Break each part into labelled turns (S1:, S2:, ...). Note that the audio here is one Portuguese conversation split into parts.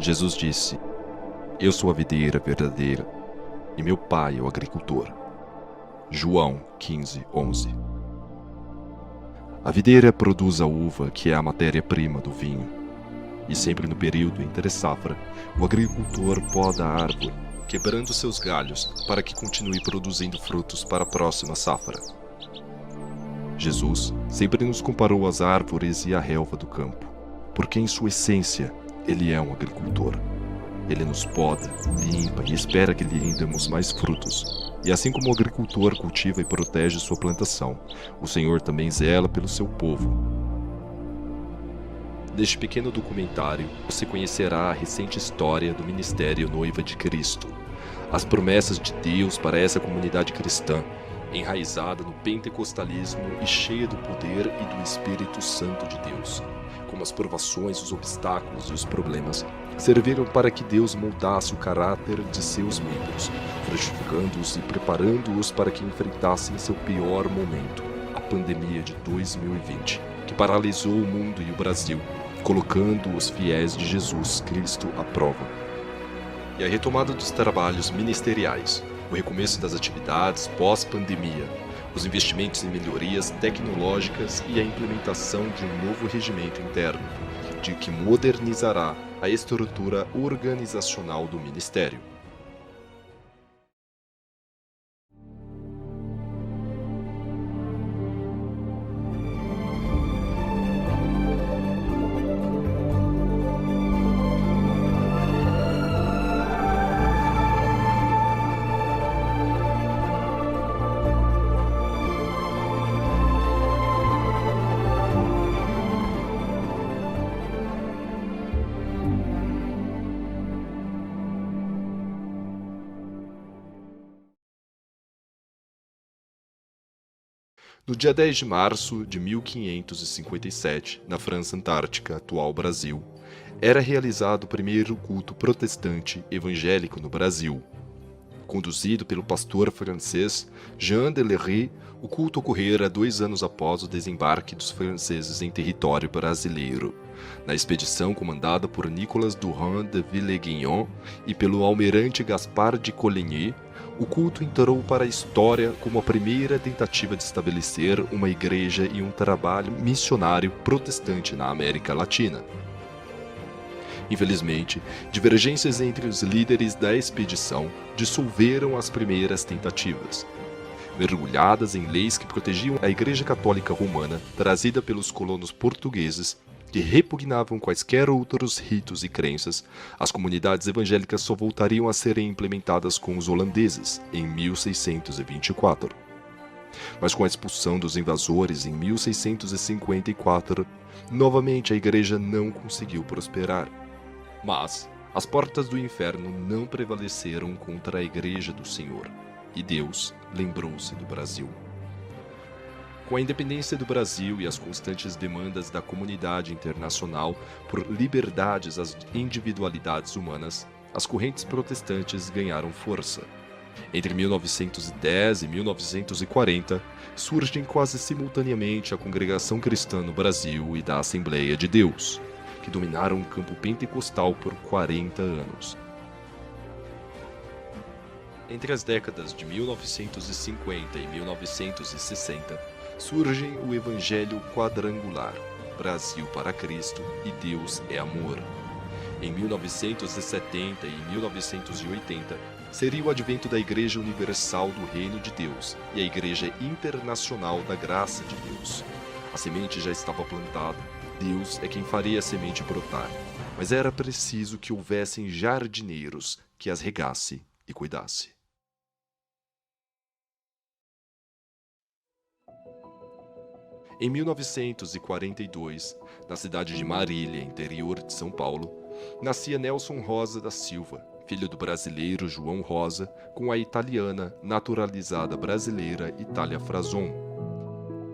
S1: Jesus disse: Eu sou a videira verdadeira, e meu pai é o agricultor. João 15:11. A videira produz a uva, que é a matéria-prima do vinho. E sempre no período entre safra, o agricultor poda a árvore, quebrando seus galhos para que continue produzindo frutos para a próxima safra. Jesus sempre nos comparou às árvores e à relva do campo, porque em sua essência ele é um agricultor. Ele nos poda, limpa e espera que lhe rendamos mais frutos. E assim como o agricultor cultiva e protege sua plantação, o Senhor também zela pelo seu povo. Neste pequeno documentário, você conhecerá a recente história do Ministério Noiva de Cristo, as promessas de Deus para essa comunidade cristã, enraizada no pentecostalismo e cheia do poder e do Espírito Santo de Deus. Como as provações, os obstáculos e os problemas serviram para que Deus moldasse o caráter de seus membros, frutificando-os e preparando-os para que enfrentassem seu pior momento, a pandemia de 2020, que paralisou o mundo e o Brasil, colocando os fiéis de Jesus Cristo à prova. E a retomada dos trabalhos ministeriais, o recomeço das atividades pós-pandemia, os investimentos em melhorias tecnológicas e a implementação de um novo regimento interno, de que modernizará a estrutura organizacional do Ministério. No dia 10 de março de 1557, na França Antártica, atual Brasil, era realizado o primeiro culto protestante evangélico no Brasil. Conduzido pelo pastor francês Jean de Lery, o culto ocorrera 2 anos após o desembarque dos franceses em território brasileiro, na expedição comandada por Nicolas Durand de Villeguignon e pelo almirante Gaspar de Coligny. O culto entrou para a história como a primeira tentativa de estabelecer uma igreja e um trabalho missionário protestante na América Latina. Infelizmente, divergências entre os líderes da expedição dissolveram as primeiras tentativas. Mergulhadas em leis que protegiam a Igreja Católica Romana, trazida pelos colonos portugueses, que repugnavam quaisquer outros ritos e crenças, as comunidades evangélicas só voltariam a serem implementadas com os holandeses, em 1624. Mas com a expulsão dos invasores em 1654, novamente a igreja não conseguiu prosperar. Mas as portas do inferno não prevaleceram contra a igreja do Senhor, e Deus lembrou-se do Brasil. Com a independência do Brasil e as constantes demandas da comunidade internacional por liberdades às individualidades humanas, as correntes protestantes ganharam força. Entre 1910 e 1940, surgem quase simultaneamente a Congregação Cristã no Brasil e da Assembleia de Deus, que dominaram o campo pentecostal por 40 anos. Entre as décadas de 1950 e 1960, surgem o Evangelho Quadrangular, Brasil para Cristo e Deus é Amor. Em 1970 e 1980, seria o advento da Igreja Universal do Reino de Deus e a Igreja Internacional da Graça de Deus. A semente já estava plantada, Deus é quem faria a semente brotar, mas era preciso que houvessem jardineiros que as regasse e cuidasse. Em 1942, na cidade de Marília, interior de São Paulo, nascia Nelson Rosa da Silva, filho do brasileiro João Rosa, com a italiana naturalizada brasileira Itália Frazon.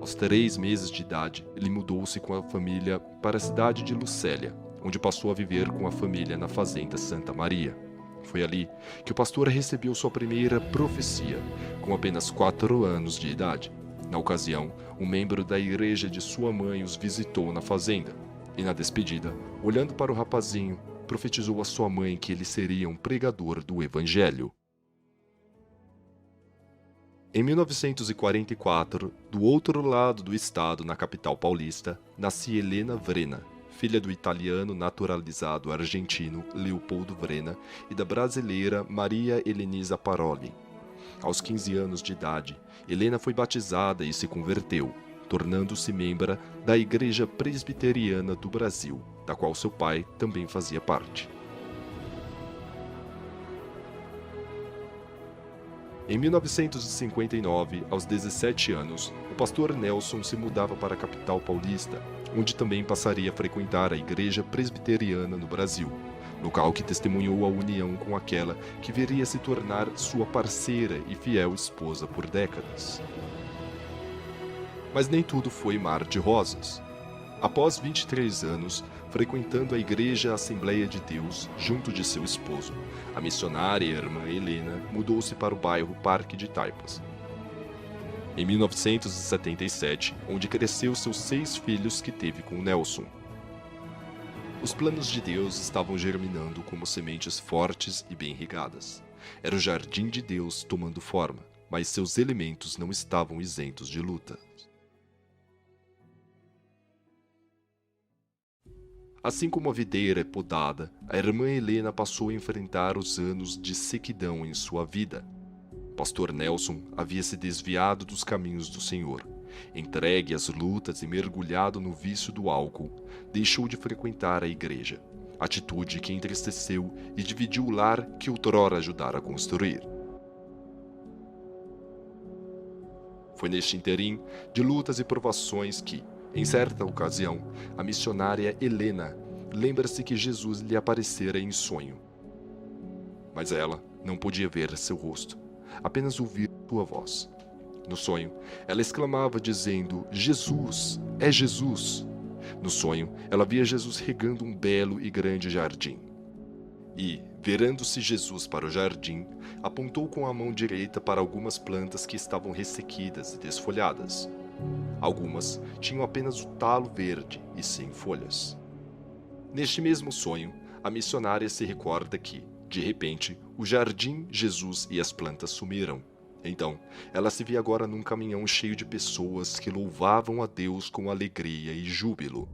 S1: Aos 3 meses de idade, ele mudou-se com a família para a cidade de Lucélia, onde passou a viver com a família na fazenda Santa Maria. Foi ali que o pastor recebeu sua primeira profecia, com apenas 4 anos de idade. Na ocasião, um membro da igreja de sua mãe os visitou na fazenda, e na despedida, olhando para o rapazinho, profetizou a sua mãe que ele seria um pregador do Evangelho. Em 1944, do outro lado do estado, na capital paulista, nascia Helena Vrena, filha do italiano naturalizado argentino Leopoldo Vrena e da brasileira Maria Helenisa Paroli. Aos 15 anos de idade, Helena foi batizada e se converteu, tornando-se membra da Igreja Presbiteriana do Brasil, da qual seu pai também fazia parte. Em 1959, aos 17 anos, o pastor Nelson se mudava para a capital paulista, onde também passaria a frequentar a Igreja Presbiteriana no Brasil, local que testemunhou a união com aquela que viria a se tornar sua parceira e fiel esposa por décadas. Mas nem tudo foi mar de rosas. Após 23 anos, frequentando a Igreja Assembleia de Deus junto de seu esposo, a missionária e a irmã Helena mudou-se para o bairro Parque de Taipas. Em 1977, onde cresceu seus 6 filhos que teve com Nelson. Os planos de Deus estavam germinando como sementes fortes e bem regadas. Era o jardim de Deus tomando forma, mas seus elementos não estavam isentos de luta. Assim como a videira é podada, a irmã Helena passou a enfrentar os anos de sequidão em sua vida. Pastor Nelson havia se desviado dos caminhos do Senhor. Entregue às lutas e mergulhado no vício do álcool, deixou de frequentar a igreja, atitude que entristeceu e dividiu o lar que outrora ajudara a construir. Foi neste interim de lutas e provações que, em certa ocasião, a missionária Helena lembra-se que Jesus lhe aparecera em sonho. Mas ela não podia ver seu rosto, apenas ouvir sua voz. No sonho, ela exclamava dizendo: Jesus, é Jesus! No sonho, ela via Jesus regando um belo e grande jardim. E, virando-se Jesus para o jardim, apontou com a mão direita para algumas plantas que estavam ressequidas e desfolhadas. Algumas tinham apenas o talo verde e sem folhas. Neste mesmo sonho, a missionária se recorda que, de repente, o jardim, Jesus e as plantas sumiram. Então, ela se via agora num caminhão cheio de pessoas que louvavam a Deus com alegria e júbilo.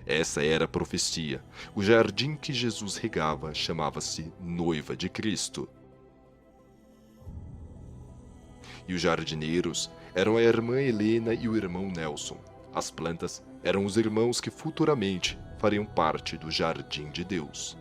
S1: Essa era a profecia. O jardim que Jesus regava chamava-se Noiva de Cristo. E os jardineiros eram a irmã Helena e o irmão Nelson. As plantas eram os irmãos que futuramente fariam parte do jardim de Deus.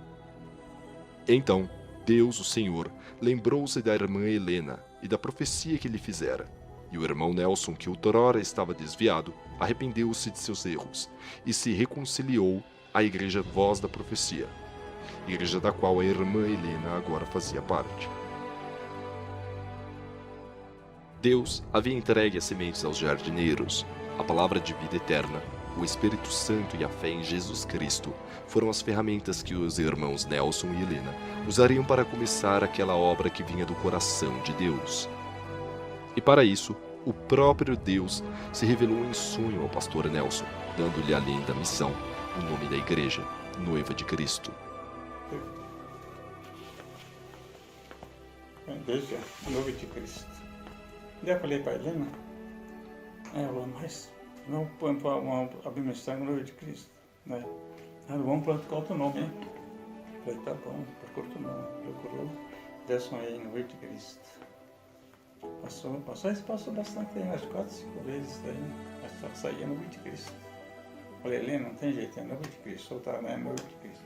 S1: Então, Deus, o Senhor, lembrou-se da irmã Helena e da profecia que lhe fizera. E o irmão Nelson, que outrora estava desviado, arrependeu-se de seus erros e se reconciliou à Igreja Voz da Profecia, igreja da qual a irmã Helena agora fazia parte. Deus havia entregue as sementes aos jardineiros. A palavra de vida eterna, o Espírito Santo e a fé em Jesus Cristo foram as ferramentas que os irmãos Nelson e Helena usariam para começar aquela obra que vinha do coração de Deus. E para isso, o próprio Deus se revelou em sonho ao pastor Nelson, dando-lhe, além da missão, o nome da igreja, Noiva de Cristo.
S2: Igreja Noiva de Cristo. Daí eu falei para a Helena, mas não põe uma administração Noiva de Cristo, né? Vamos procurar outro nome, né? Falei, tá bom, procura outro nome. Procurou, dessa aí, Noiva de Cristo. Passou bastante, umas 4, 5 vezes daí, mas só saía Noiva de Cristo. Falei, Helena, não tem jeito, é Noiva de Cristo, soltar, né? Noiva de Cristo.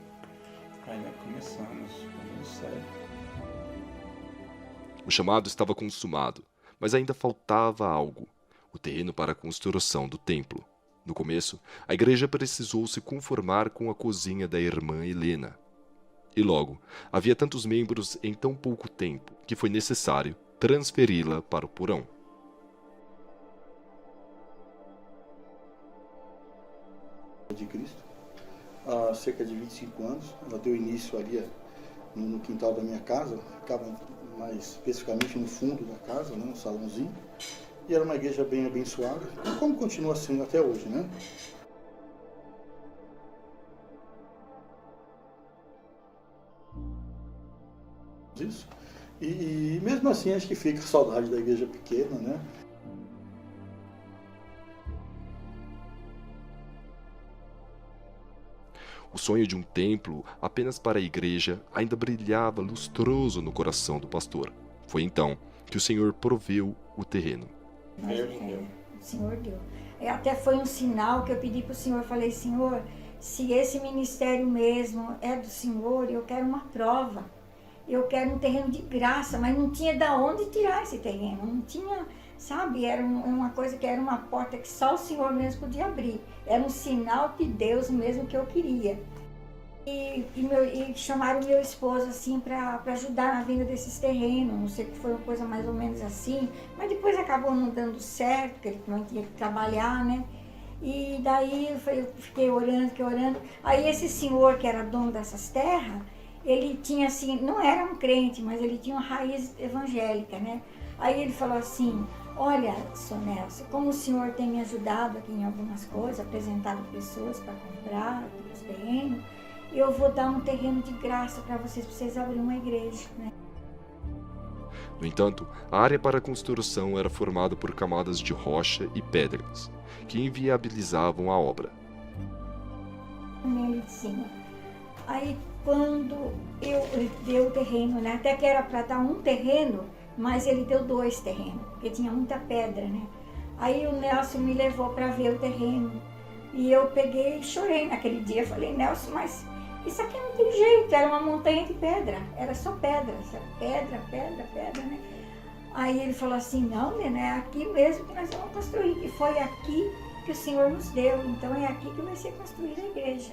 S2: Aí nós começamos o ministério.
S1: O chamado estava consumado, mas ainda faltava algo: o terreno para a construção do templo. No começo, a igreja precisou se conformar com a cozinha da irmã Helena. E logo, havia tantos membros em tão pouco tempo que foi necessário transferi-la para o porão.
S3: De Cristo, há cerca de 25 anos, ela deu início ali no quintal da minha casa, ficava mais especificamente no fundo da casa, né, um salãozinho, e era uma igreja bem abençoada, como continua sendo até hoje, né? isso. E mesmo assim acho que fica saudade da igreja pequena, né?
S1: O sonho de um templo apenas para a igreja ainda brilhava lustroso no coração do pastor. Foi então que o Senhor proveu o terreno.
S4: O Senhor deu. Até foi um sinal que eu pedi para o Senhor, falei, Senhor, se esse ministério mesmo é do Senhor, eu quero uma prova. Eu quero um terreno de graça, mas não tinha de onde tirar esse terreno. Não tinha, sabe, era uma coisa que era uma porta que só o Senhor mesmo podia abrir. Era um sinal de Deus mesmo que eu queria. E chamaram meu esposo assim para ajudar na venda desses terrenos. Não sei que foi uma coisa mais ou menos assim, mas depois acabou não dando certo, porque ele não tinha que trabalhar, né? E daí eu fiquei orando. Aí esse senhor que era dono dessas terras, ele tinha assim, não era um crente, mas ele tinha uma raiz evangélica, né? Aí ele falou assim, olha, Sr. Nelson, como o senhor tem me ajudado aqui em algumas coisas, apresentado pessoas para comprar os terrenos, eu vou dar um terreno de graça para vocês abrirem uma igreja, né?
S1: No entanto, a área para a construção era formada por camadas de rocha e pedras, que inviabilizavam a obra.
S4: Ele dizia, aí quando ele deu o terreno, né? Até que era para dar um terreno, mas ele deu 2 terrenos, porque tinha muita pedra, né? Aí o Nelson me levou para ver o terreno e eu peguei e chorei naquele dia. Falei, Nelson, mas isso aqui não tem jeito, era uma montanha de pedra, era só pedra, pedra, né? Aí ele falou assim, não, Lena, é aqui mesmo que nós vamos construir, e foi aqui que o Senhor nos deu, então é aqui que vai ser construída a igreja.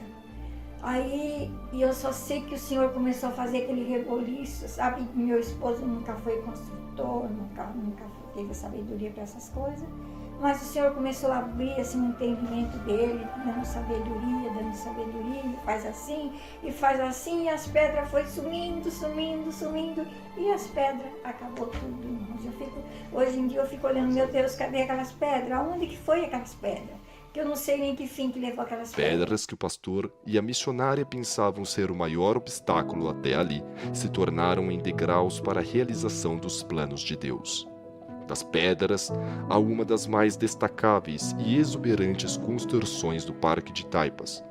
S4: Aí, e eu só sei que o Senhor começou a fazer aquele reboliço, sabe? Meu esposo nunca foi construtor, nunca teve sabedoria para essas coisas. Mas o Senhor começou a abrir assim, o entendimento dele, dando sabedoria, e faz assim, e as pedras foi sumindo, e as pedras acabou tudo, irmãos. Hoje em dia eu fico olhando, meu Deus, cadê aquelas pedras? Aonde que foi aquelas pedras? Que eu não sei nem que fim que levou aquelas pedras.
S1: Pedras que o pastor e a missionária pensavam ser o maior obstáculo até ali, se tornaram em degraus para a realização dos planos de Deus. Das pedras a uma das mais destacáveis e exuberantes construções do Parque de Taipas.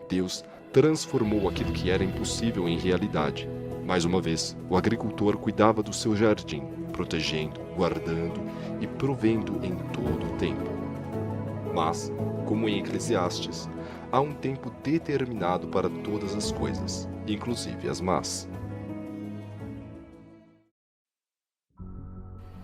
S1: Deus transformou aquilo que era impossível em realidade. Mais uma vez, o agricultor cuidava do seu jardim, protegendo, guardando e provendo em todo o tempo. Mas, como em Eclesiastes, há um tempo determinado para todas as coisas, inclusive as más.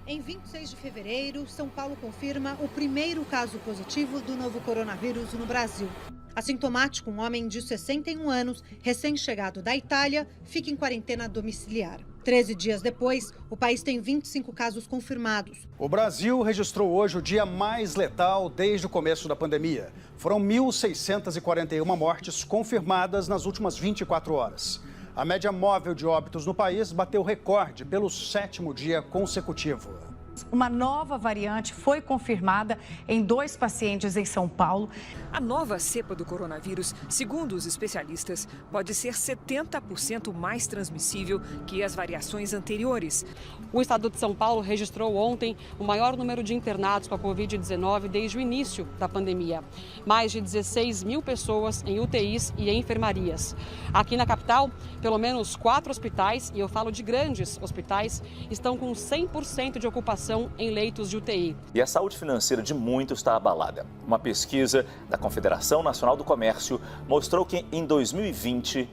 S5: Em 26 de fevereiro, São Paulo confirma o primeiro caso positivo do novo coronavírus no Brasil. Assintomático, um homem de 61 anos, recém-chegado da Itália, fica em quarentena domiciliar. 13 dias depois, o país tem 25 casos confirmados.
S6: O Brasil registrou hoje o dia mais letal desde o começo da pandemia. Foram 1.641 mortes confirmadas nas últimas 24 horas. A média móvel de óbitos no país bateu recorde pelo 7º dia consecutivo.
S7: Uma nova variante foi confirmada em 2 pacientes em São Paulo.
S8: A nova cepa do coronavírus, segundo os especialistas, pode ser 70% mais transmissível que as variações anteriores.
S9: O estado de São Paulo registrou ontem o maior número de internados com a Covid-19 desde o início da pandemia. Mais de 16 mil pessoas em UTIs e enfermarias. Aqui na capital, pelo menos 4 hospitais, e eu falo de grandes hospitais, estão com 100% de ocupação em leitos de UTI.
S10: E a saúde financeira de muitos está abalada. Uma pesquisa da Confederação Nacional do Comércio mostrou que em 2020,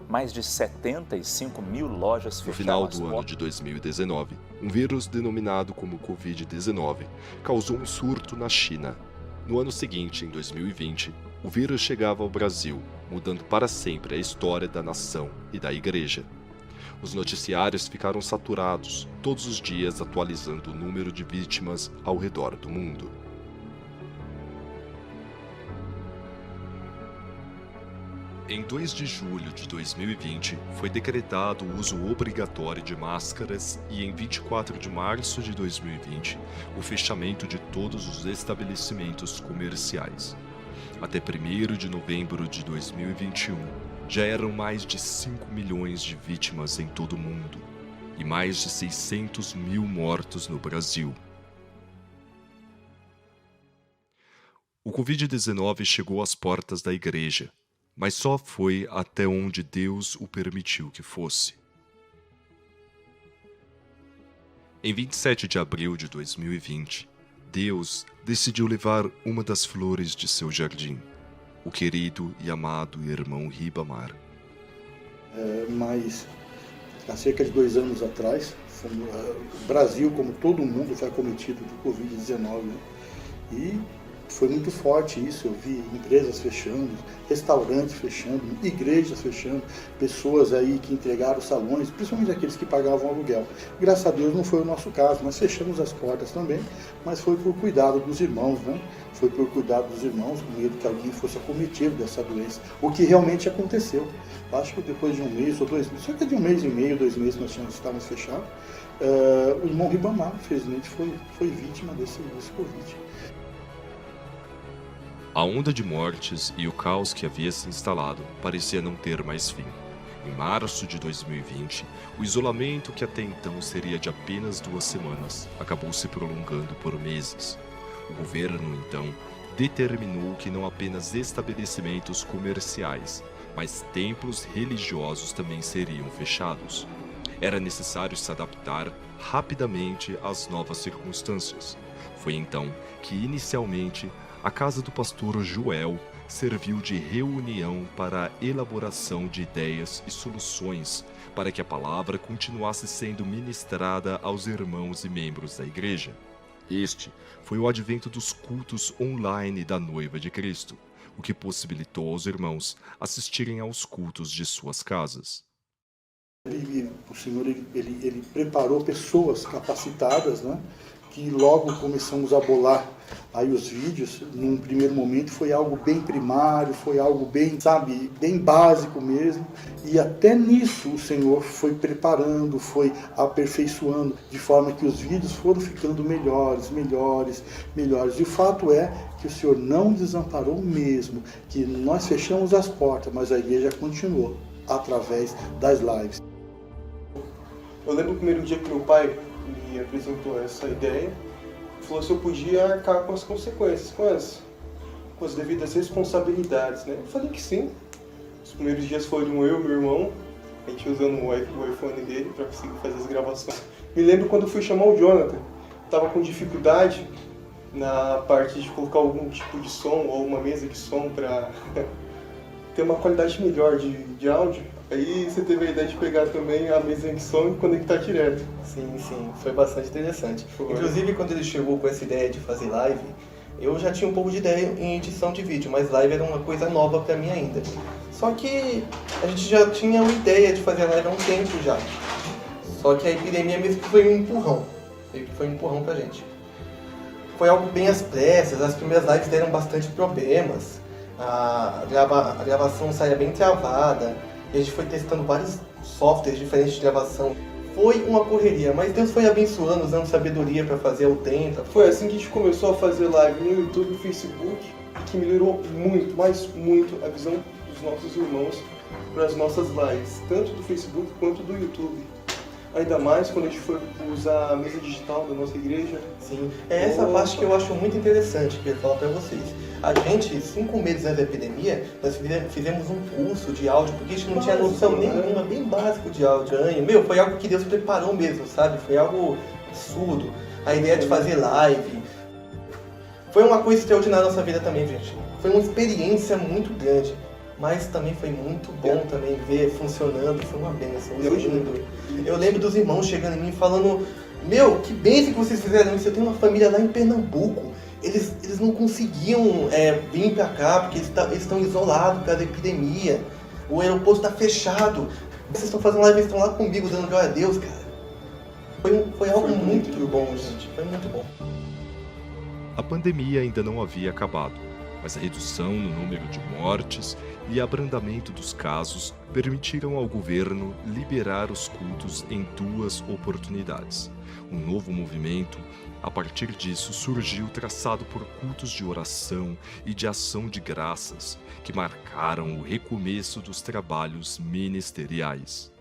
S10: mais de 75 mil lojas fecharam.
S1: No final do ano de 2019, um vírus denominado como Covid-19 causou um surto na China. No ano seguinte, em 2020, o vírus chegava ao Brasil, mudando para sempre a história da nação e da igreja. Os noticiários ficaram saturados, todos os dias atualizando o número de vítimas ao redor do mundo. Em 2 de julho de 2020, foi decretado o uso obrigatório de máscaras e em 24 de março de 2020, o fechamento de todos os estabelecimentos comerciais. Até 1º de novembro de 2021, já eram mais de 5 milhões de vítimas em todo o mundo. e mais de 600 mil mortos no Brasil. O Covid-19 chegou às portas da igreja, mas só foi até onde Deus o permitiu que fosse. Em 27 de abril de 2020, Deus decidiu levar uma das flores de seu jardim, o querido e amado irmão Ribamar.
S3: Mas há cerca de 2 anos atrás, o Brasil, como todo mundo, foi acometido do Covid-19, né? E foi muito forte isso. Eu vi empresas fechando, restaurantes fechando, igrejas fechando, pessoas aí que entregaram salões, principalmente aqueles que pagavam aluguel. Graças a Deus não foi o nosso caso, nós fechamos as portas também, mas foi por cuidado dos irmãos, né? Foi por cuidado dos irmãos, com medo que alguém fosse acometido dessa doença, o que realmente aconteceu. Acho que depois de 1 mês ou 2 meses, cerca de 1 mês e meio, 2 meses nós estávamos fechados, o irmão Ribamar, infelizmente, foi vítima desse Covid.
S1: A onda de mortes e o caos que havia se instalado parecia não ter mais fim. Em março de 2020, o isolamento, que até então seria de apenas 2 semanas, acabou se prolongando por meses. O governo, então, determinou que não apenas estabelecimentos comerciais, mas templos religiosos também seriam fechados. Era necessário se adaptar rapidamente às novas circunstâncias. Foi então que, inicialmente, a casa do pastor Joel serviu de reunião para a elaboração de ideias e soluções para que a palavra continuasse sendo ministrada aos irmãos e membros da igreja. Este foi o advento dos cultos online da Noiva de Cristo, o que possibilitou aos irmãos assistirem aos cultos de suas casas.
S3: O Senhor ele preparou pessoas capacitadas, né? Que logo começamos a bolar aí os vídeos. Num primeiro momento foi algo bem primário, foi algo bem, bem básico mesmo. E até nisso o Senhor foi preparando, foi aperfeiçoando, de forma que os vídeos foram ficando melhores. E o fato é que o Senhor não desamparou mesmo, que nós fechamos as portas, mas a igreja continuou através das lives.
S11: Eu lembro do primeiro dia que meu pai me apresentou essa ideia, falou se eu podia arcar com as consequências, com as devidas responsabilidades, né? Eu falei que sim. Os primeiros dias foram eu e meu irmão, a gente usando o iPhone dele para conseguir fazer as gravações. Me lembro quando eu fui chamar o Jonathan, estava com dificuldade na parte de colocar algum tipo de som ou uma mesa de som para ter uma qualidade melhor de áudio. Aí você teve a ideia de pegar também a mesa de som e conectar direto.
S12: Sim, foi bastante interessante. Inclusive, quando ele chegou com essa ideia de fazer live, eu já tinha um pouco de ideia em edição de vídeo, mas live era uma coisa nova para mim ainda. Só que a gente já tinha uma ideia de fazer live há um tempo já. Só que a epidemia mesmo foi um empurrão. Foi um empurrão pra gente. Foi algo bem às pressas, as primeiras lives deram bastante problemas. A gravação saía bem travada. E a gente foi testando vários softwares diferentes de gravação. Foi uma correria, mas Deus foi abençoando, usando sabedoria para fazer ao tempo.
S11: Foi assim que a gente começou a fazer live no YouTube e no Facebook, que melhorou muito, mas muito, a visão dos nossos irmãos para as nossas lives, tanto do Facebook quanto do YouTube. Ainda mais quando a gente foi usar a mesa digital da nossa igreja.
S12: Sim, é essa parte que eu acho muito interessante, que eu ia falar para vocês. A gente, 5 meses antes da epidemia, nós fizemos um curso de áudio, porque a gente não tinha noção nenhuma, bem básico de áudio. Foi algo que Deus preparou mesmo, sabe? Foi algo absurdo. A ideia de fazer live. Foi uma coisa extraordinária na nossa vida também, gente. Foi uma experiência muito grande. Mas também foi muito bom também ver funcionando, foi uma bênção, foi lindo. Eu lembro dos irmãos chegando em mim falando, que bênção que vocês fizeram isso, eu tenho uma família lá em Pernambuco, eles não conseguiam vir pra cá porque eles estão isolados por causa da epidemia, o aeroporto está fechado, vocês estão fazendo live, eles estão lá comigo dando glória a Deus, cara. Foi algo muito bom, gente, foi muito bom.
S1: A pandemia ainda não havia acabado, mas a redução no número de mortes e abrandamento dos casos permitiram ao governo liberar os cultos em 2 oportunidades. Um novo movimento, a partir disso, surgiu traçado por cultos de oração e de ação de graças, que marcaram o recomeço dos trabalhos ministeriais.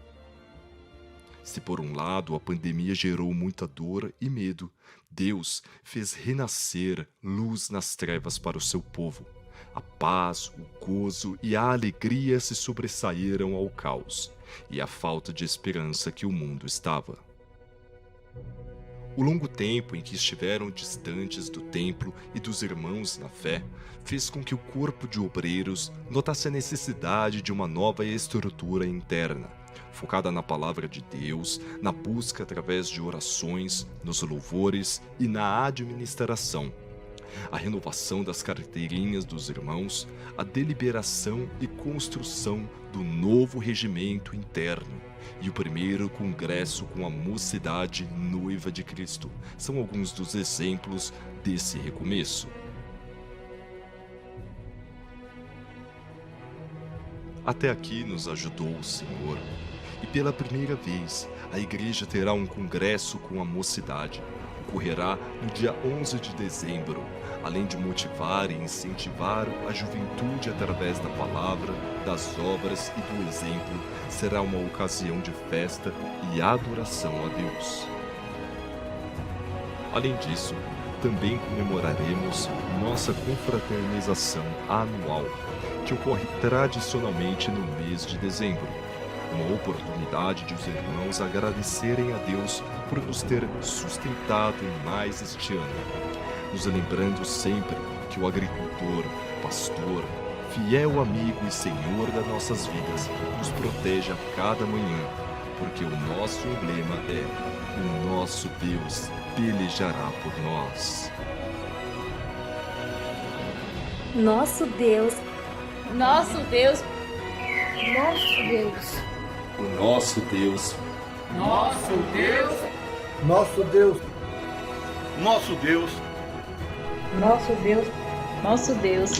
S1: Se por um lado a pandemia gerou muita dor e medo, Deus fez renascer luz nas trevas para o seu povo. A paz, o gozo e a alegria se sobressaíram ao caos e à falta de esperança que o mundo estava. O longo tempo em que estiveram distantes do templo e dos irmãos na fé fez com que o corpo de obreiros notasse a necessidade de uma nova estrutura interna, focada na palavra de Deus, na busca através de orações, nos louvores e na administração. A renovação das carteirinhas dos irmãos, a deliberação e construção do novo regimento interno e o primeiro congresso com a mocidade noiva de Cristo são alguns dos exemplos desse recomeço. Até aqui nos ajudou o Senhor, e pela primeira vez a igreja terá um congresso com a mocidade. Ocorrerá no dia 11 de dezembro, além de motivar e incentivar a juventude através da palavra, das obras e do exemplo, será uma ocasião de festa e adoração a Deus. Além disso, também comemoraremos nossa confraternização anual, que ocorre tradicionalmente no mês de dezembro. Uma oportunidade de os irmãos agradecerem a Deus por nos ter sustentado mais este ano, nos lembrando sempre que o agricultor, pastor, fiel amigo e Senhor das nossas vidas, nos protege a cada manhã, porque o nosso emblema é: o nosso Deus pelejará por nós.
S13: Nosso Deus, nosso Deus, nosso Deus,
S1: O nosso Deus,
S14: Nosso Deus,
S3: Nosso Deus,
S14: nosso Deus,
S13: nosso Deus, nosso Deus,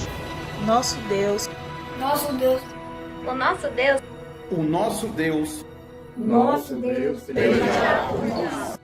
S15: Nosso Deus,
S13: nosso Deus, o nosso Deus,
S14: o nosso Deus,
S4: Nosso Deus pelejará por nós.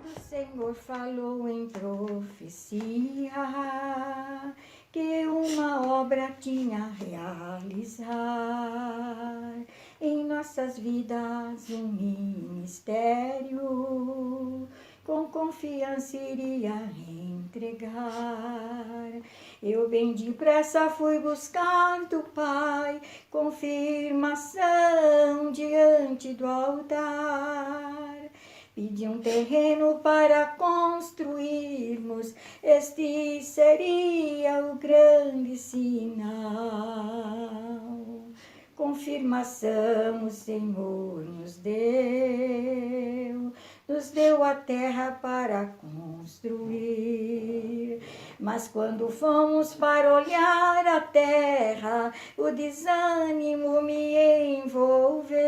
S4: O Senhor falou em profecia que uma obra tinha a realizar em nossas vidas, um ministério com confiança iria entregar. Eu bem depressa fui buscar do Pai confirmação diante do altar. Pedi um terreno para construirmos, este seria o grande sinal. Confirmação o Senhor nos deu a terra para construir. Mas quando fomos para olhar a terra, o desânimo me envolveu.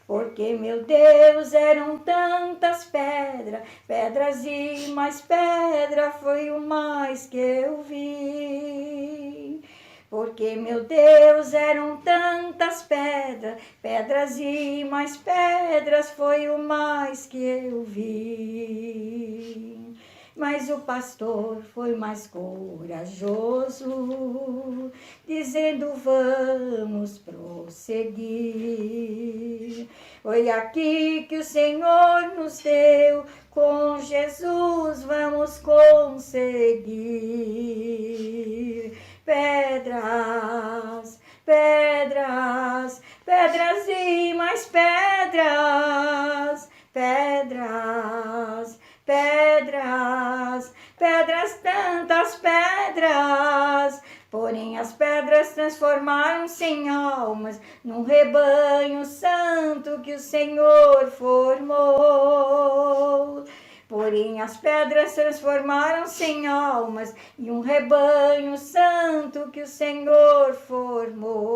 S4: Porque, meu Deus, eram tantas pedras e mais pedra foi o mais que eu vi. Porque, meu Deus, eram tantas pedras e mais pedras foi o mais que eu vi. Mas o pastor foi mais corajoso, dizendo: vamos prosseguir. Foi aqui que o Senhor nos deu, com Jesus vamos conseguir. Pedras, pedras, pedras e mais pedras, pedras, pedras, pedras, tantas pedras. Porém as pedras transformaram-se em almas, num rebanho santo que o Senhor formou. Porém as pedras transformaram-se em almas, e um rebanho santo que o Senhor formou.